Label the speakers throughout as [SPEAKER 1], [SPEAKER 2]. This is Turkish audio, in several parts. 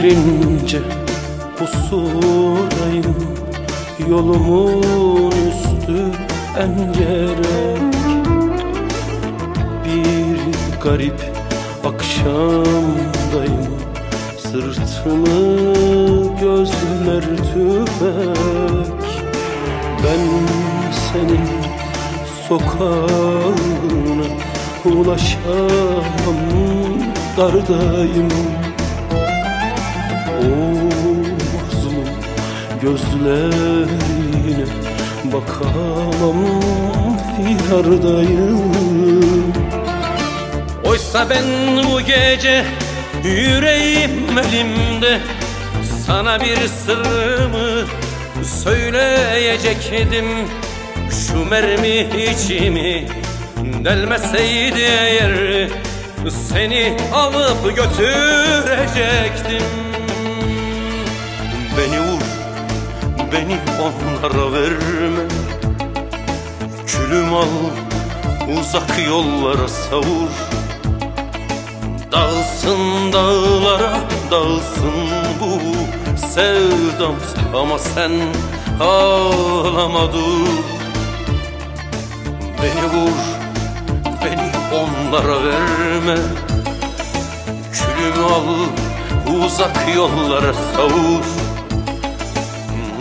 [SPEAKER 1] ince pusudayım, yolumun üstü engerek. Bir garip akşamdayım, sırtımı gözler tüfek. Ben senin sokağına ulaşamam, dardayım. O mazlum gözlerine bakamam, firadayım.
[SPEAKER 2] Oysa ben bu gece yüreğim elimde, sana bir sırrımı söyleyecektim. Şu mermi içimi delmeseydi eğer, seni alıp götürecektim. Beni vur, beni onlara verme, külüm al, uzak yollara savur. Dağılsın dağlara, dağılsın bu sevdam, ama sen ağlama dur. Beni vur, beni onlara verme, külümü al, uzak yollara savur.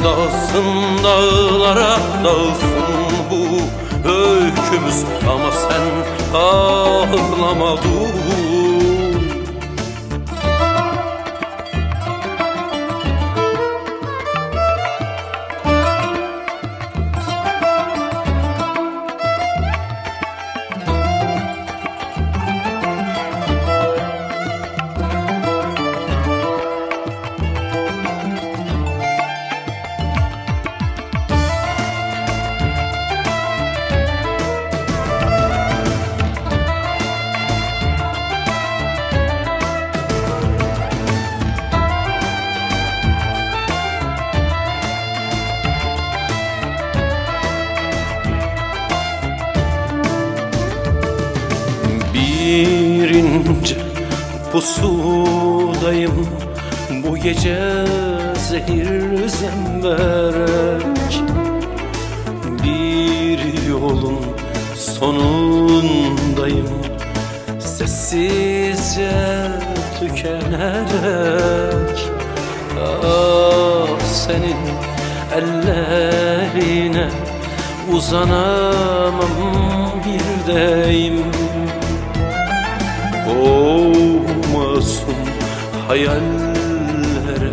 [SPEAKER 2] Dağılsın dağlara, dağılsın bu öykümüz, ama sen ağlama dur.
[SPEAKER 1] Bir ince pusudayım, bu gece zehir zemberek. Bir yolun sonundayım, sessizce tükenerek. Ah, senin ellerine uzanamam bir deyim. O masum hayallere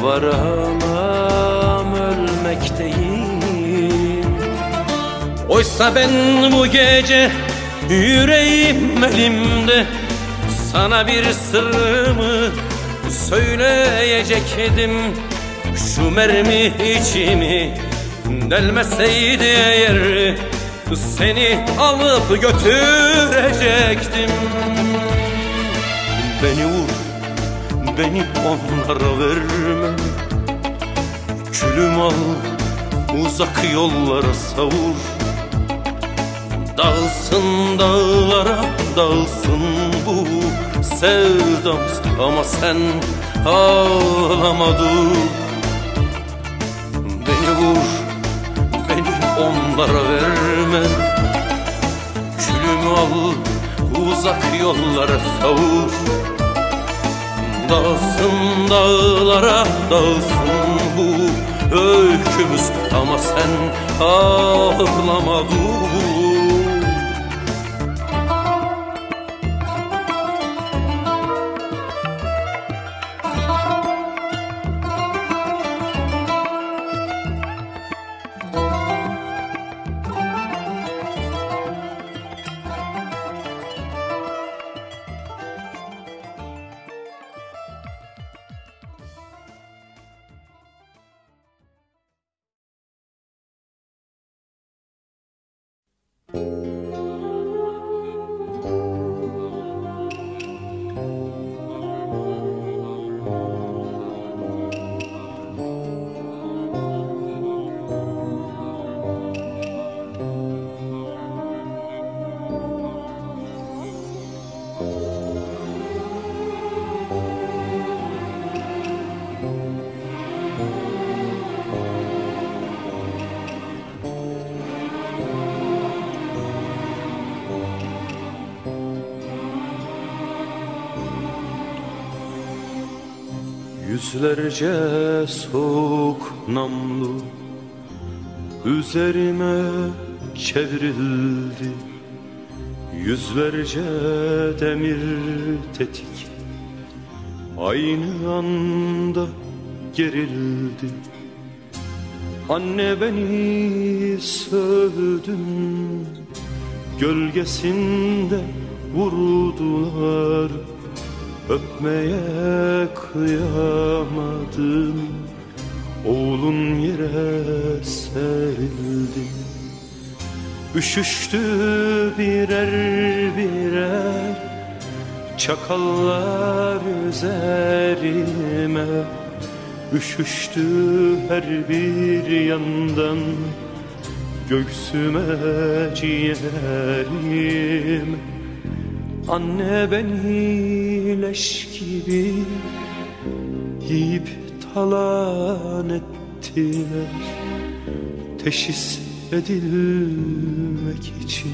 [SPEAKER 1] varamam, ölmekteyim.
[SPEAKER 2] Oysa ben bu gece yüreğim elimde, sana bir sırrımı söyleyecektim. Şu mermi içimi delmeseydi eğer, seni alıp götürecektim.
[SPEAKER 1] Beni vur, beni onlara verme, külüm al, uzak yollara savur.
[SPEAKER 2] Dağılsın dağlara, dağılsın bu sevdam, ama sen ağlama dur.
[SPEAKER 1] Beni vur, beni onlara verme, külümü al, uzak yollara savur.
[SPEAKER 2] Dağılsın dağlara, dağılsın bu öykümüz, ama sen ağlama dur.
[SPEAKER 1] Yüzlerce soğuk namlu üzerime çevrildi. Yüzlerce demir tetik aynı anda gerildi. Anne beni sövdün, gölgesinde vurdular. Öpmeye kıyamadım, oğlun yere serildi. Üşüştü birer birer çakallar üzerime. Üşüştü her bir yandan göğsüme, ciğerime. Anne beni leş gibi yiyip talan ettiler. Teşhis edilmek için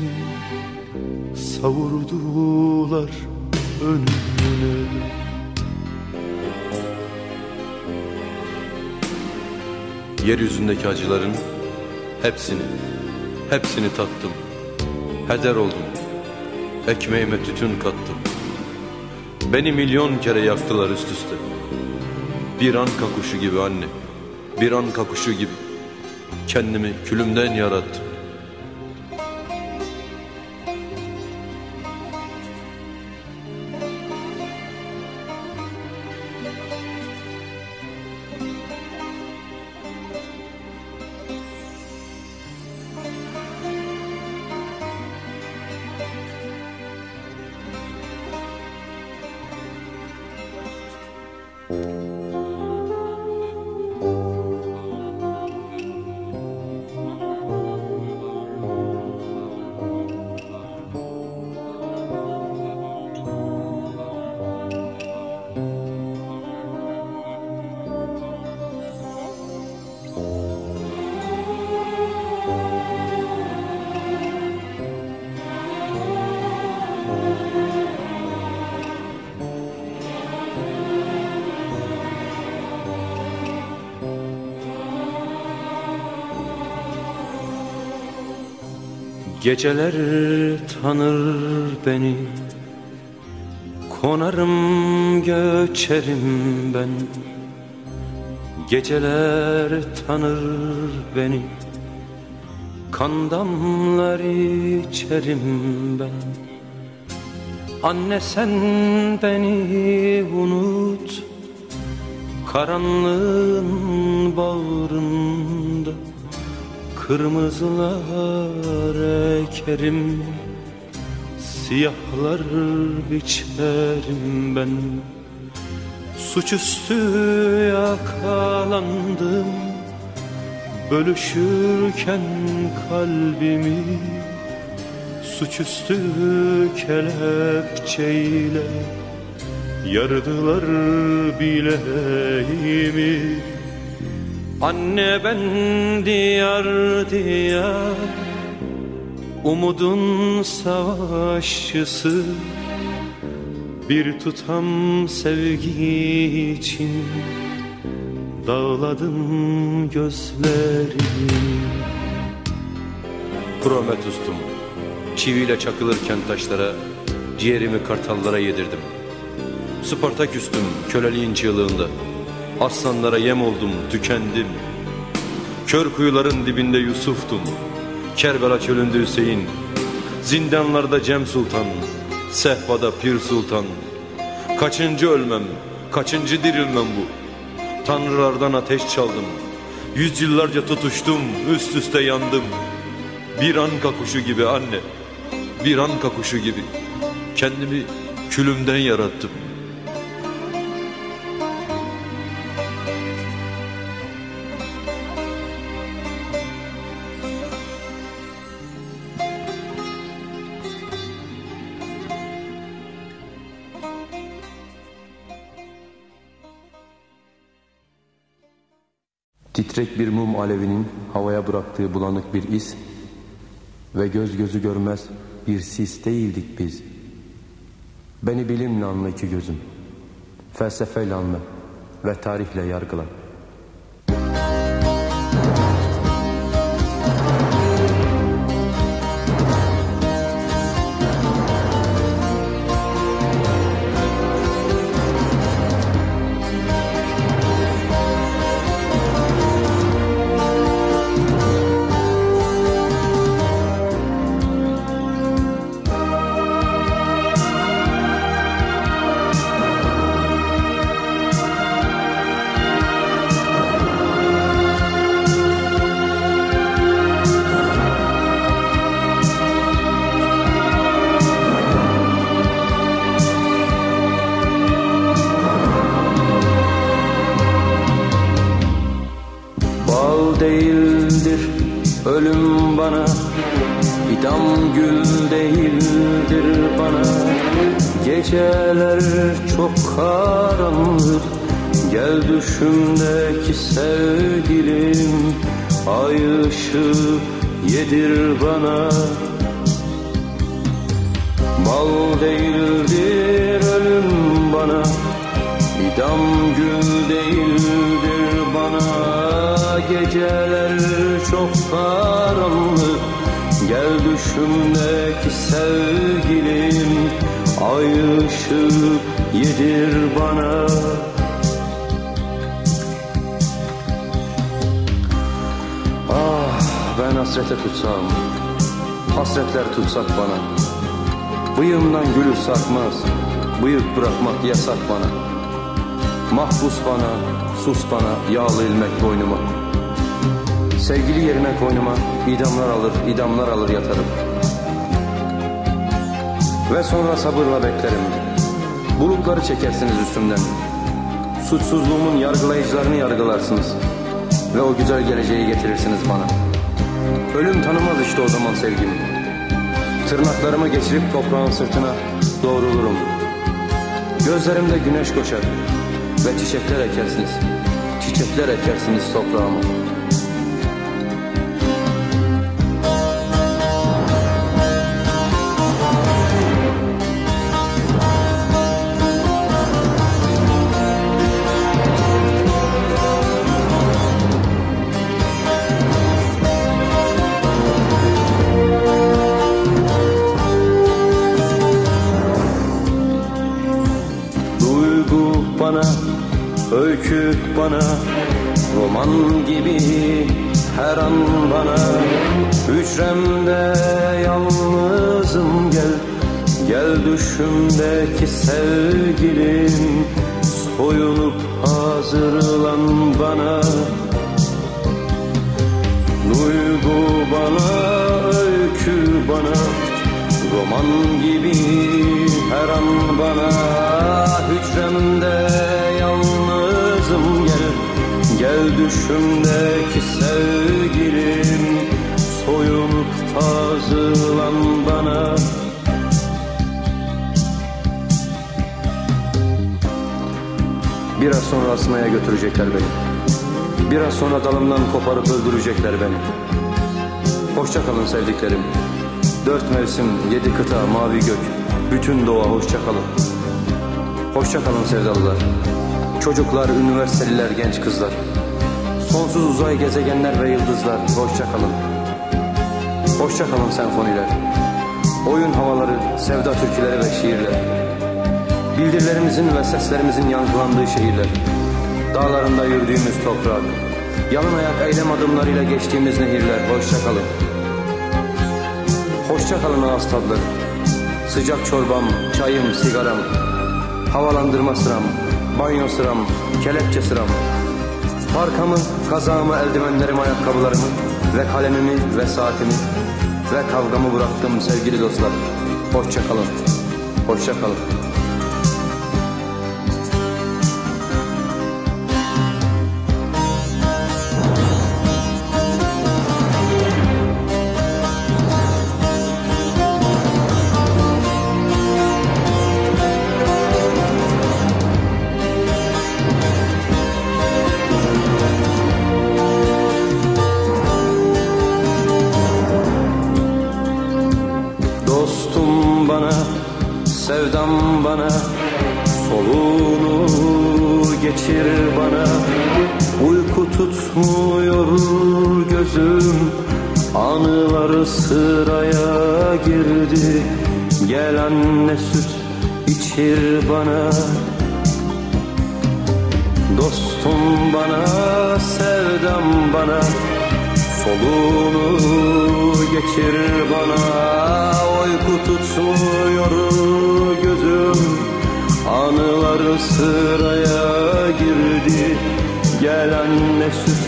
[SPEAKER 1] savurdular önüne. Yeryüzündeki acıların hepsini tattım. Heder oldum, ekmeğime tütün kattım. Beni milyon kere yaktılar üst üste. Bir anka kuşu gibi anne, bir anka kuşu gibi kendimi külümden yarattım. Geceler tanır beni, konarım göçerim ben. Geceler tanır beni, kan damlar içerim ben. Anne sen beni unut, karanlığın bağrında kırmızılar ekerim, siyahlar biçerim ben. Suçüstü yakalandım, bölüşürken kalbimi. Suçüstü kelepçeyle yardılar bileğimi. Anne ben diyar diyar umudun savaşçısı, bir tutam sevgi için dağladım gözlerimi. Prometheus'tum, çiviyle çakılırken taşlara, ciğerimi kartallara yedirdim. Spartaküs'tüm köleliğin çığlığında, aslanlara yem oldum, tükendim. Kör kuyuların dibinde Yusuf'tum, Kerbela çölünde Hüseyin, zindanlarda Cem Sultan, sehpada Pir Sultan. Kaçıncı ölmem, kaçıncı dirilmem bu? Tanrılardan ateş çaldım, yüzyıllarca tutuştum, üst üste yandım. Bir anka kuşu gibi anne, bir anka kuşu gibi kendimi külümden yarattım.
[SPEAKER 3] Titrek bir mum alevinin havaya bıraktığı bulanık bir iz ve göz gözü görmez bir sis değildik biz. Beni bilimle anla iki gözüm, felsefeyle anla, ve tarihle yargıla. Değildir ölüm bana, idam gül değildir bana. Geceler çok karanlık, gel düşümdeki sevgilim, ay ışığı yedir bana. Bal değildir ölüm bana, idam gül değildir bana. Geceler çok karanlık, gel düşümdeki sevgilim, ay ışığı yedir bana. Ah, ben hasrete tutsam, hasretler tutsak bana. Bıyığımdan gülü sarkmaz, bıyık bırakmak yasak bana. Mahpus bana, sus bana, yağlı ilmek boynuma. Sevgili yerine koynuma, idamlar alır yatarım. Ve sonra sabırla beklerim. Bulutları çekersiniz üstümden. Suçsuzluğumun yargılayıcılarını yargılarsınız. Ve o güzel geleceği getirirsiniz bana. Ölüm tanımaz işte o zaman sevgim. Tırnaklarımı geçirip toprağın sırtına doğrulurum. Gözlerimde güneş koşar ve çiçekler ekersiniz toprağıma. Duygu bana, öykü bana, roman gibi her an bana. Hücremde yalnızım gel düşümdeki sevgilim, soyunup hazırlan bana. Duygu bana, öykü bana, roman gibi her an bana. Hücremde yalnızım gel düşümdeki sevgilim, soyunup hazırlan bana. Biraz sonra asmaya götürecekler beni. Biraz sonra dalımdan koparıp öldürecekler beni. Hoşça kalın sevdiklerim. 4 mevsim, 7 kıta, mavi gök, bütün doğa hoşça kalın. Hoşça kalın sevdalılar. Çocuklar, üniversiteliler, genç kızlar. Sonsuz uzay gezegenler ve yıldızlar, hoşça kalın. Hoşça kalın senfoniler. Oyun havaları, sevda türküleri ve şiirler. Bildirilerimizin ve seslerimizin yankılandığı şehirler. Dağlarında yürüdüğümüz toprak. Yalın ayak eylem adımlarıyla geçtiğimiz nehirler, hoşça kalın. Hoşça kalın ağız tadları. Sıcak çorbam, çayım, sigaram. Havalandırma sıram, banyo sıram, kelepçe sıram. Parkamı, kazağımı, eldivenlerimi, ayakkabılarımı ve kalemimi ve saatimi ve kavgamı bıraktım sevgili dostlar. Hoşça kalın. Hoşça kalın. Dostum bana, sevdam bana, soluğunu geçir bana. Uyku tutmuyor gözüm, anılar sıraya girdi. Gel anne süt içir bana. Dostum bana, sevdam bana, soluğunu geçir bana. Uyku tutmuyor gözüm, anılar sıraya girdi. Gel anne süt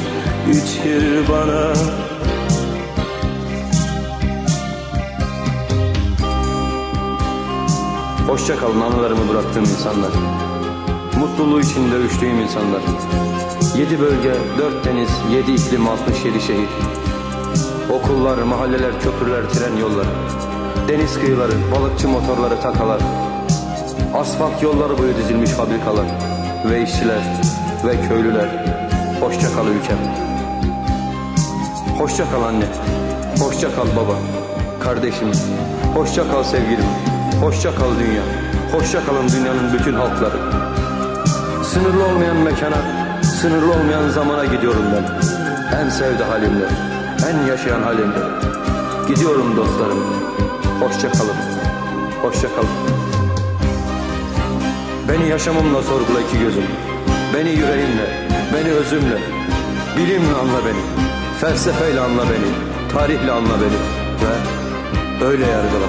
[SPEAKER 3] içir bana. Hoşça kalın anılarımı bıraktığım insanlar, mutluluğu içinde üştüğüm insanlar. 7 bölge, 4 deniz, 7 iklim, 67 şehir. Okullar, mahalleler, köprüler, tren yolları, deniz kıyıları, balıkçı motorları, takalar, asfalt yolları boyu dizilmiş fabrikalar ve işçiler ve köylüler. Hoşça kal ülkem. Hoşça kal anne. Hoşça kal baba, kardeşim. Hoşça kal sevgilim. Hoşça kal dünya. Hoşça kalın dünyanın bütün halkları. Sınırlı olmayan mekana, sınırlı olmayan zamana gidiyorum ben. En sevdi halimle, en yaşayan halimle. Gidiyorum dostlarım. Hoşça kalın. Hoşça kalın. Beni yaşamımla sorgula iki gözüm. Beni yüreğimle, beni özümle. Bilimle anla beni. Felsefeyle anla beni. Tarihle anla beni. Ve öyle yargıla.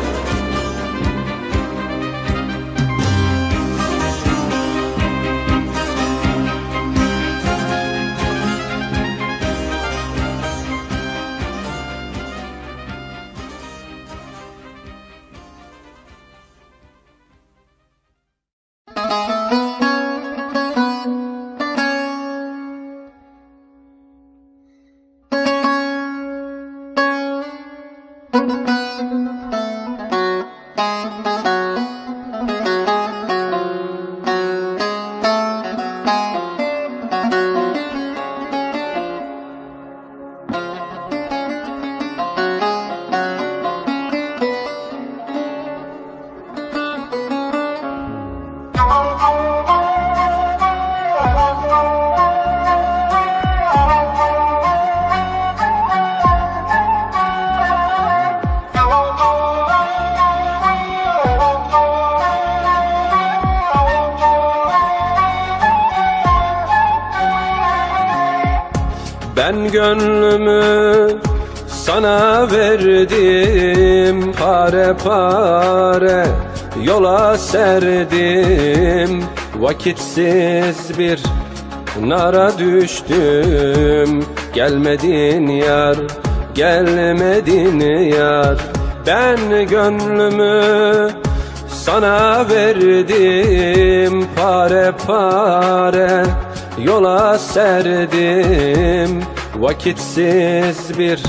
[SPEAKER 4] Ben gönlümü sana verdim, pare pare yola serdim. Vakitsiz bir nara düştüm, gelmedin yar, gelmedin yar. Ben gönlümü sana verdim, pare pare yola serdim. Vakitsiz bir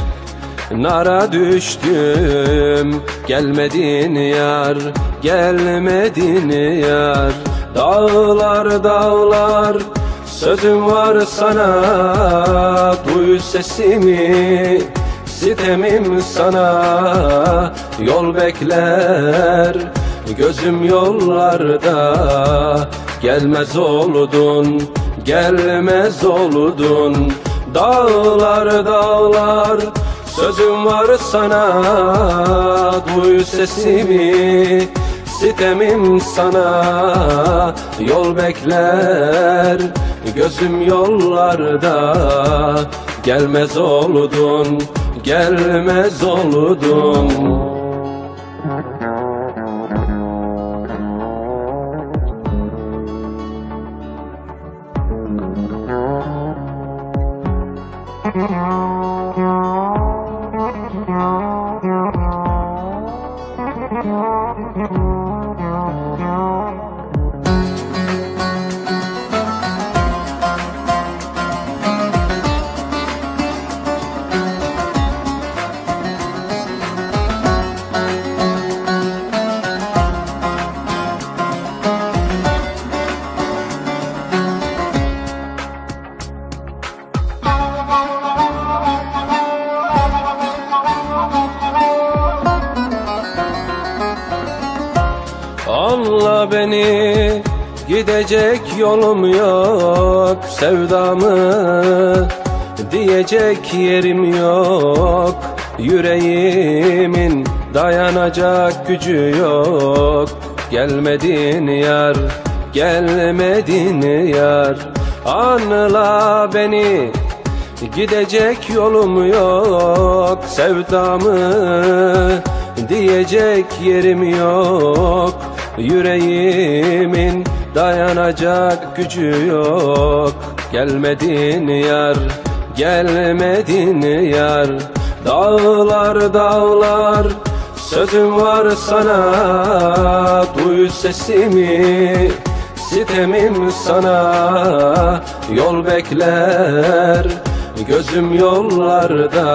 [SPEAKER 4] nara düştüm, gelmedin yar, gelmedin yar. Dağlar dağlar sözüm var sana, duy sesimi, sitemim sana. Yol bekler gözüm yollarda, gelmez oldun, gelmez oldun. Dağlar dağlar sözüm var sana, duy sesimi, sitemim sana. Yol bekler gözüm yollarda, gelmez oldun, gelmez oldun. Anla beni, Gidecek yolum yok, sevdamı diyecek yerim yok. Yüreğimin dayanacak gücü yok. Gelmedin yar, gelmedin yar. Anla beni, gidecek yolum yok, sevdamı diyecek yerim yok. Yüreğimin dayanacak gücü yok. Gelmedin yar, gelmedin yar. Dağlar dağlar sözüm var sana, duy sesimi, sitemim sana. Yol bekler gözüm yollarda,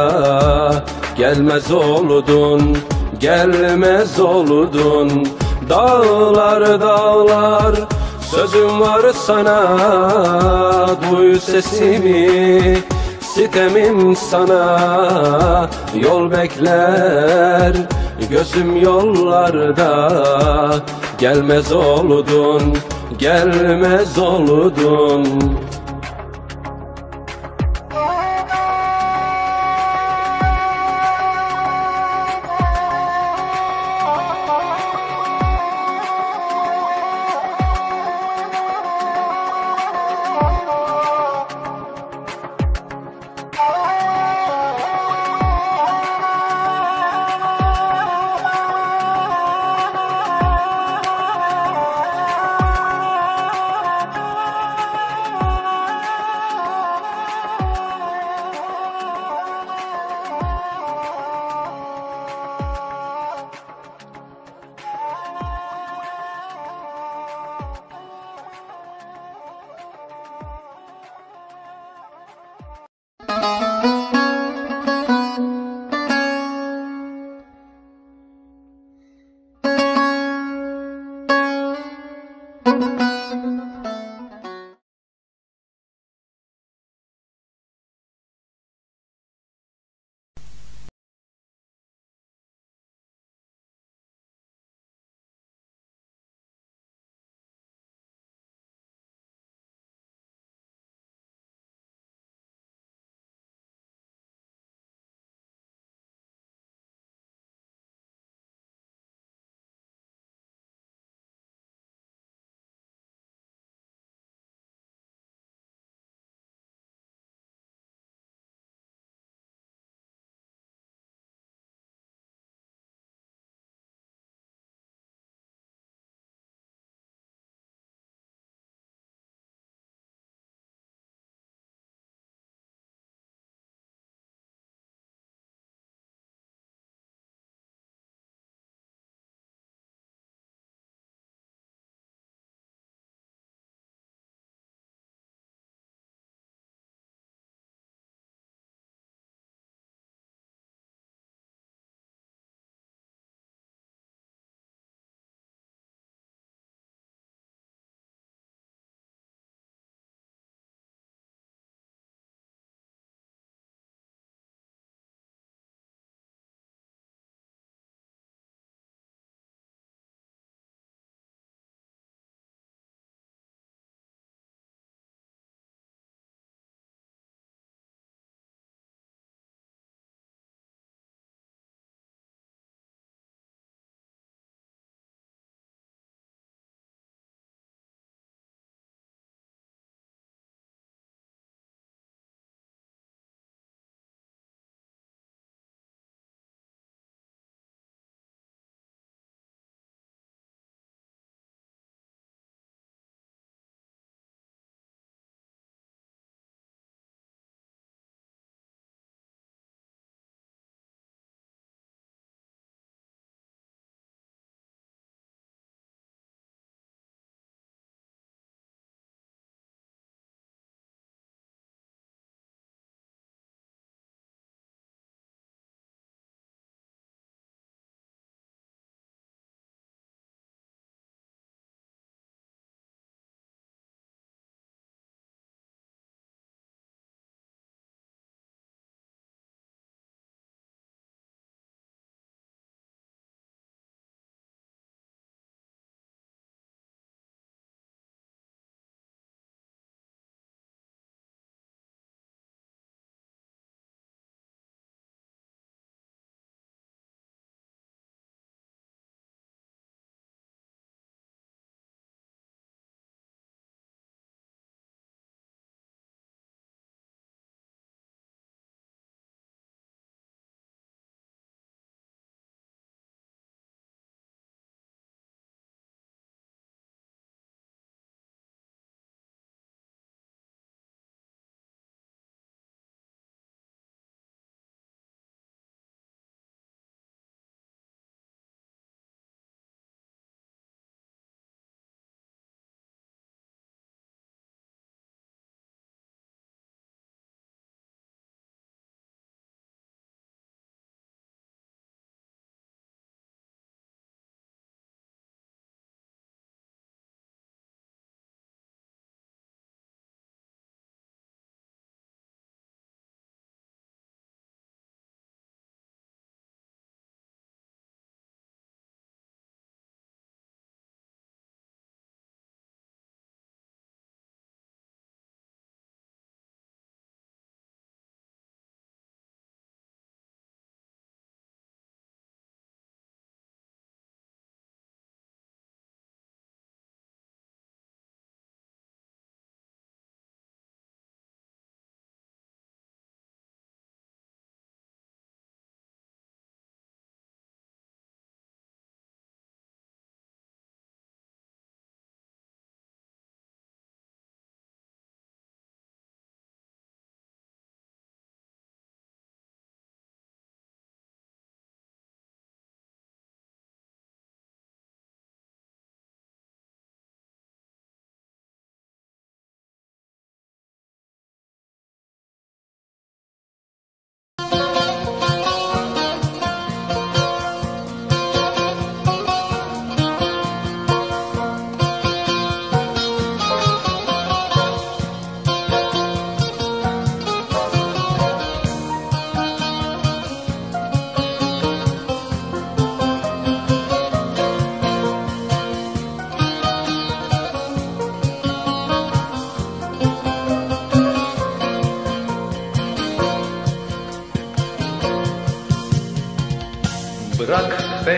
[SPEAKER 4] gelmez oldun, gelmez oldun. Dağlar dağlar sözüm var sana, duy sesimi, sitemim sana. Yol bekler gözüm yollarda, gelmez oldun, gelmez oldun.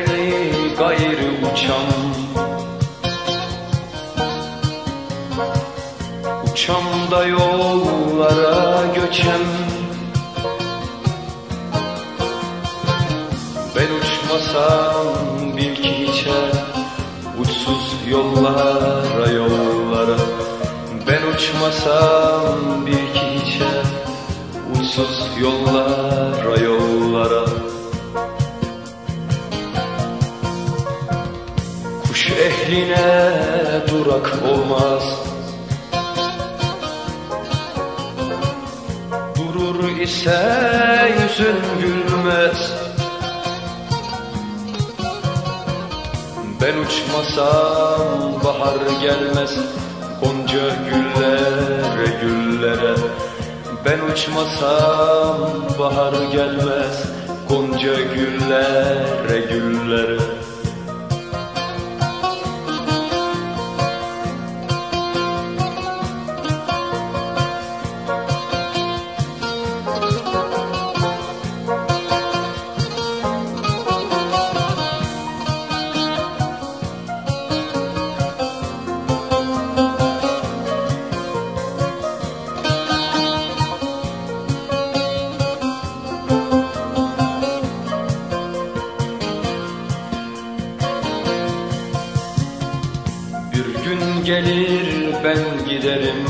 [SPEAKER 3] beni gayrı uçan. Uçam da yollara göçem. Ben uçmasam bil ki içer uçsuz yollara yollara. Ben uçmasam bil ki içer uçsuz yollara yollara. Kuş ehline durak olmaz, durur ise yüzün gülmez. Ben uçmasam bahar gelmez gonca güllere güllere. Ben uçmasam bahar gelmez gonca güllere güllere. Gün gelir ben giderim,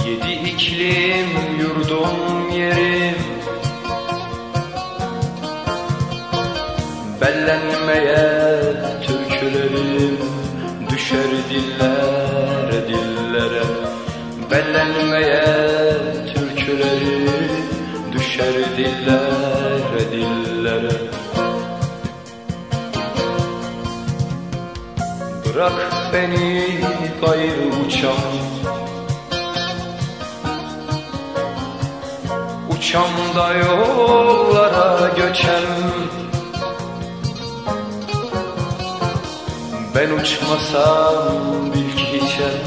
[SPEAKER 3] 7 iklim yurdum yerim. Bellenmeye türkülerim düşer dillere dillere. Bellenmeye türkülerim düşer dillere dillere. Bırak beni gayrı uçam, uçam da yollara göçem. Ben uçmasam bil ki içer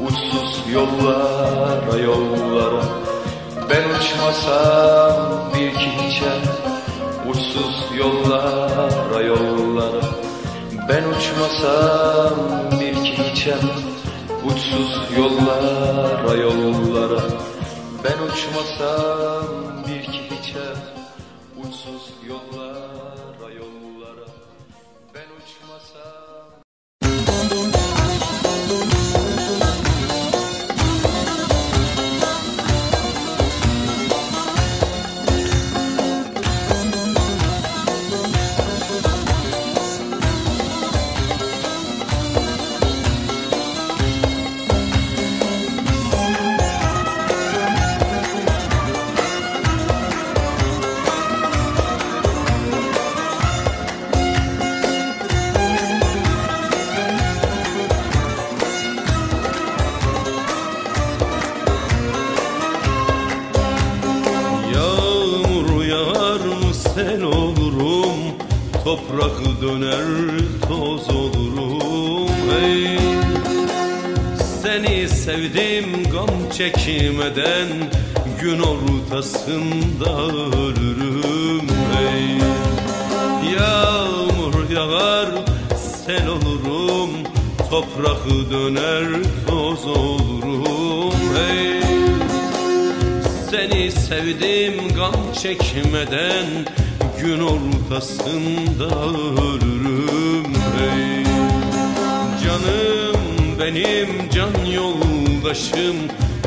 [SPEAKER 3] uçsuz yollara yollara. Ben uçmasam bil ki içer uçsuz yollara yollara. Ben uçmasam bil ki içem uçsuz yollara yollara. Ben uçmasam bil ki içem uçsuz yollara yollara. Ben uçmasam.
[SPEAKER 2] Sel olurum, toprak döner toz olurum. Hey, seni sevdim gam çekmeden, gün ortasında ölürüm. Hey, yağmur yağar sel olurum, toprak döner toz olurum. Hey, seni sevdim gam çekmeden, gün ortasında ölürüm. Hey, canım benim can yoldaşım,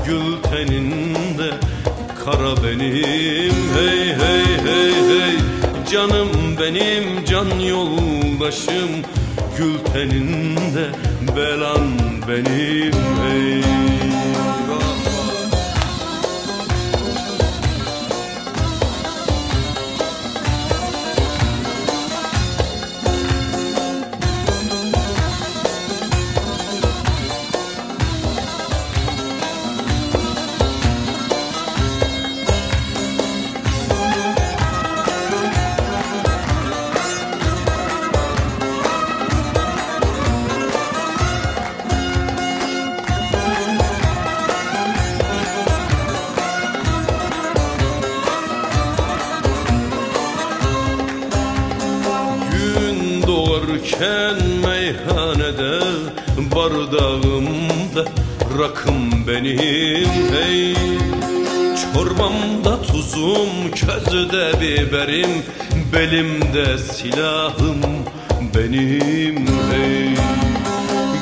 [SPEAKER 2] gül teninde kara benim. Hey hey hey hey, canım benim can yoldaşım, gül teninde belan benim. Hey,
[SPEAKER 1] varken meyhanede, bardağımda rakım benim hey. Çorbamda tuzum, közde biberim, belimde silahım benim hey.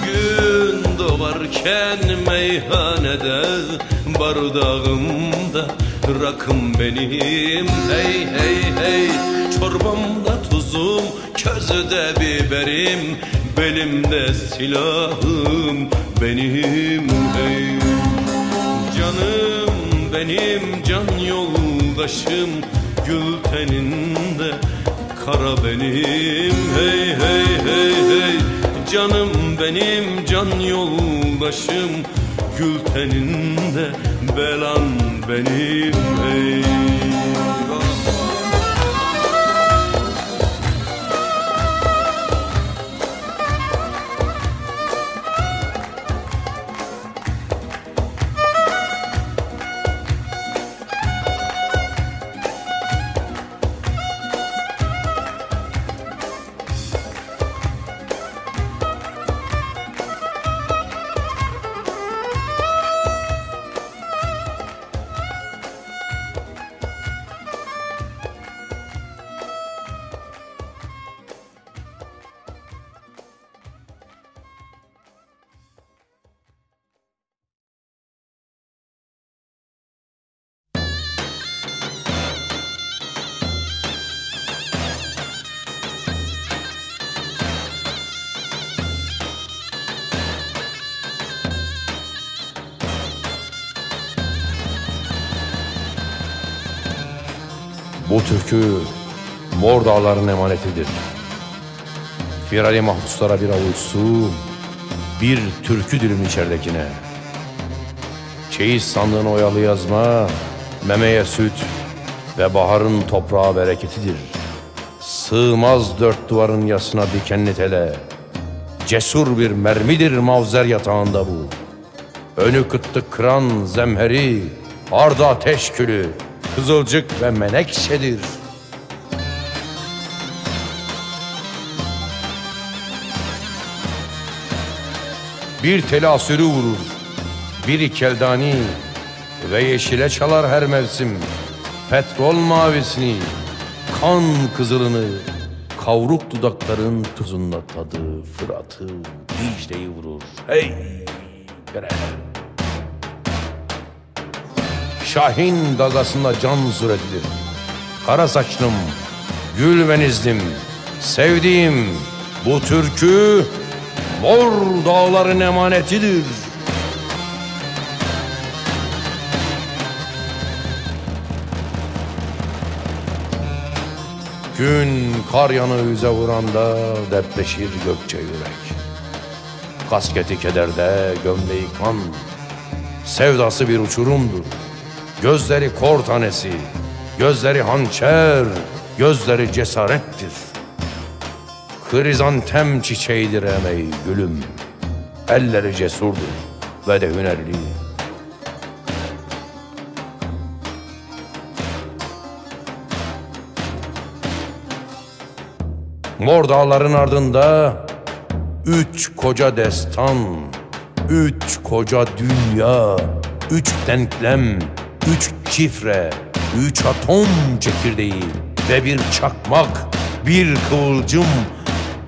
[SPEAKER 1] Gün doğarken meyhanede, bardağımda rakım benim hey hey hey. Çorbamda tuzum, közde biberim, belimde silahım benim hey. Canım benim, can yoldaşım, gül teninde kara benim hey hey hey hey. Canım benim, can yoldaşım, gül teninde belan benim hey.
[SPEAKER 5] Bu türkü Mor Dağların emanetidir. Firari mahpuslara bir avuç su, bir türkü dilim içeridekine. Çeyiz sandığını oyalı yazma, memeye süt ve baharın toprağa bereketidir. Sığmaz dört duvarın yasına dikenli tele, cesur bir mermidir mavzer yatağında bu. Önü kıtlık kıran zemheri, ardı ateş külü, kızılcık ve menekşedir. Bir teli asürü vurur, biri keldani ve yeşile çalar her mevsim. Petrol mavisini, kan kızılını, kavruk dudakların tuzunla tadı Fırat'ı, Dicle'yi vurur. Hey bre! Şahin gagasında can suretidir. Kara saçlım, gül benizlim, sevdiğim bu türkü Mor Dağların emanetidir. Gün kar yanı yüze vuranda dertleşir gökçe yürek. Kasketi kederde, gömleği kan, sevdası bir uçurumdur. Gözleri kor tanesi, gözleri hançer, gözleri cesarettir. Krizantem çiçeğidir emeği gülüm, elleri cesurdur ve de hünerli. Mor Dağların ardında üç koca destan, üç koca dünya, üç denklem, üç şifre, üç atom çekirdeği ve bir çakmak, bir kıvılcım,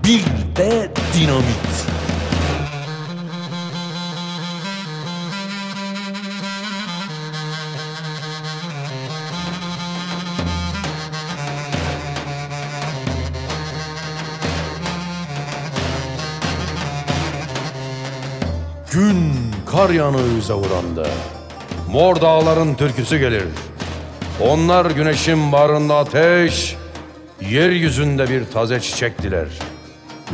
[SPEAKER 5] bir de dinamit. Gün kar yanı yüze vuranda Mor Dağların türküsü gelir. Onlar güneşin bağrında ateş, yeryüzünde bir taze çiçek diler.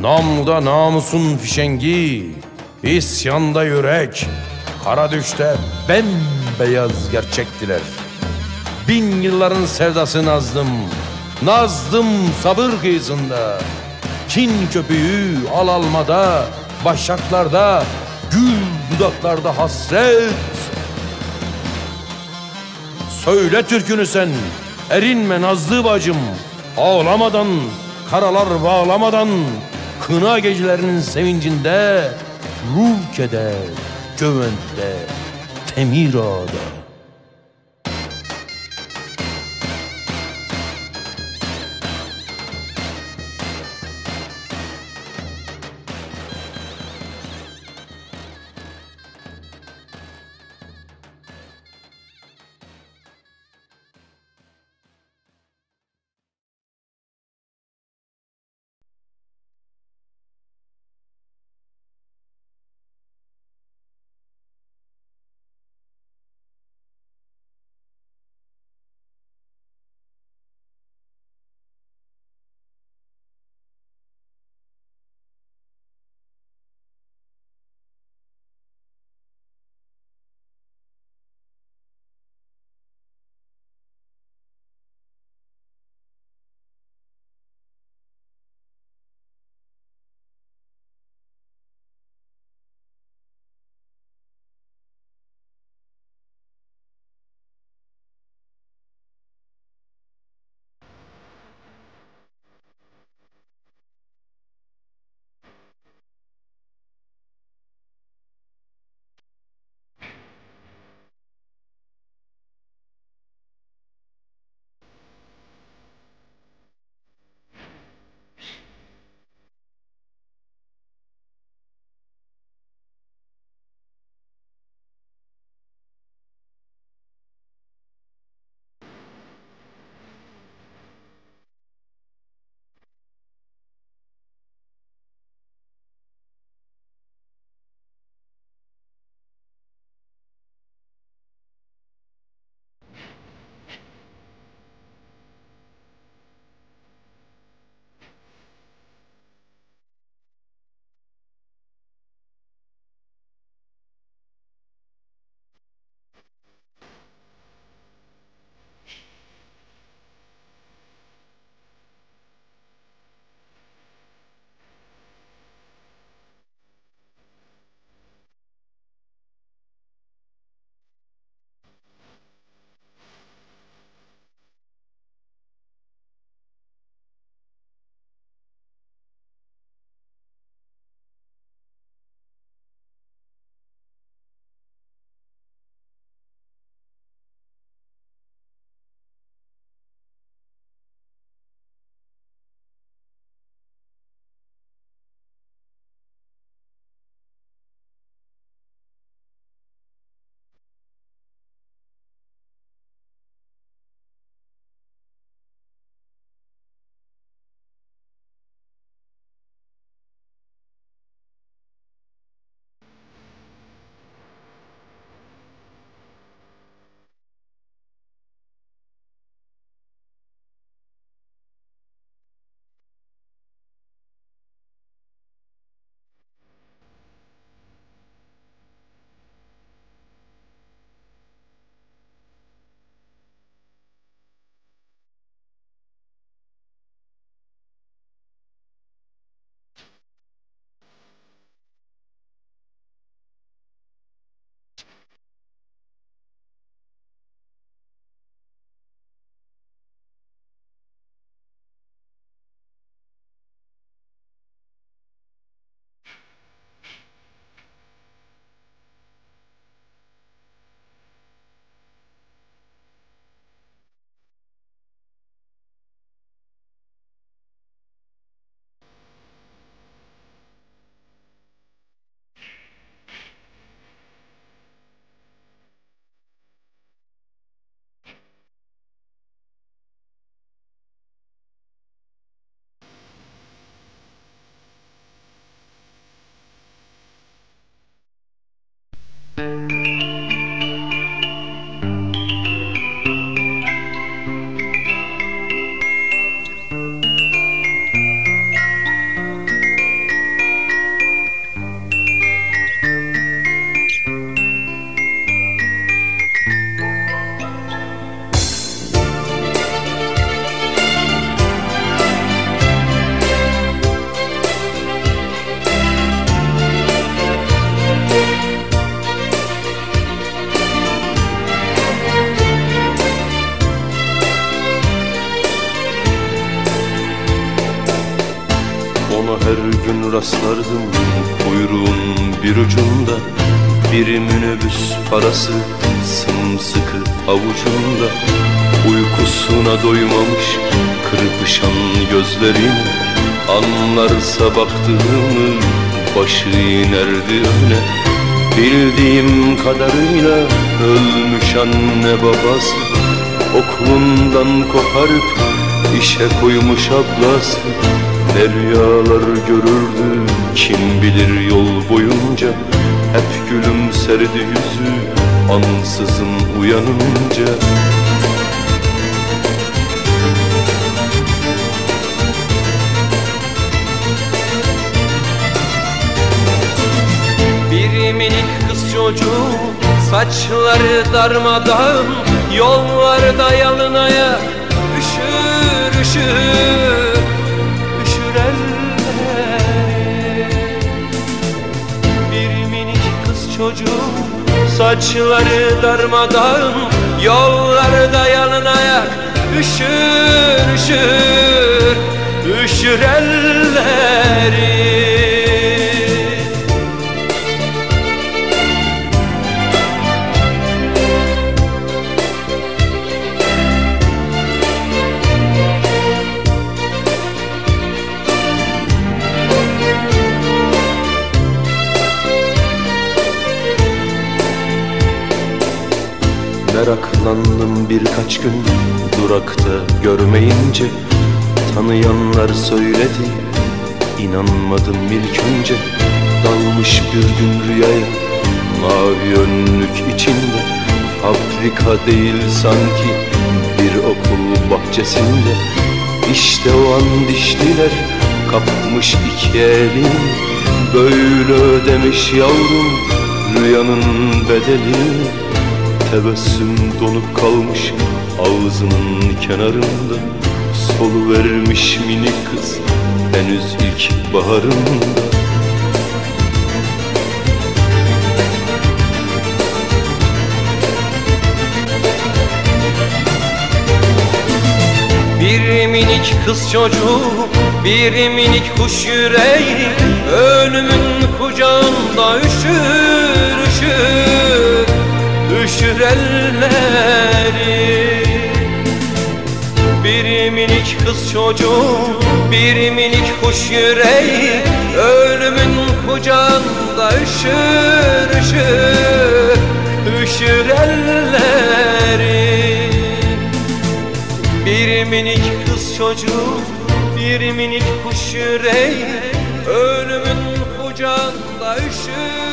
[SPEAKER 5] Namluda namusun fişengi, isyanda yürek, kara düşte bembeyaz gerçek diler. Bin yılların sevdası nazdım, nazdım sabır kıyısında. Kin köpüğü al almada, başaklarda, gül dudaklarda hasret. Söyle türkünü sen, erinme nazlı bacım. Ağlamadan, karalar bağlamadan, kına gecelerinin sevincinde, ruh keder, gövende, temir ağda.
[SPEAKER 1] her gün rastlardım kuyruğun bir ucunda. Bir minibüs parası sımsıkı avucunda. Uykusuna doymamış kırpışan gözlerim, anlarsa baktığımı başı inerdi öne. Bildiğim kadarıyla ölmüş anne babası, okulundan koparıp işe koymuş ablası. Ne rüyalar görürdü kim bilir yol boyunca. Hep gülümserdi yüzü ansızın uyanınca.
[SPEAKER 4] Bir minik kız çocuğu, saçları darmadağın, yollarda yalın ayak, üşür üşür, üşür elleri. Bir minik kız çocuğu, saçları darmadağın, yollarda yalın ayak, üşür üşür, üşür elleri.
[SPEAKER 1] Meraklandım birkaç gün durakta görmeyince. Tanıyanlar söyledi, inanmadım ilk önce. Dalmış bir gün rüyaya mavi önlük içinde. Fabrika değil sanki bir okul bahçesinde. İşte o an dişliler kapmış iki elini. Böyle ödemiş yavrum rüyanın bedelini. Tebessüm donup kalmış ağzının kenarında. Soluvermiş minik kız henüz ilk baharında.
[SPEAKER 4] Bir minik kız çocuğu, bir minik kuş yüreği, ölümün kucağında üşür üşür, üşür elleri. Bir minik kız çocuğu, bir minik kuş yüreği, ölümün kucağında üşür üşür, üşür elleri. Bir minik kız çocuğu, bir minik kuş yüreği, ölümün kucağında üşür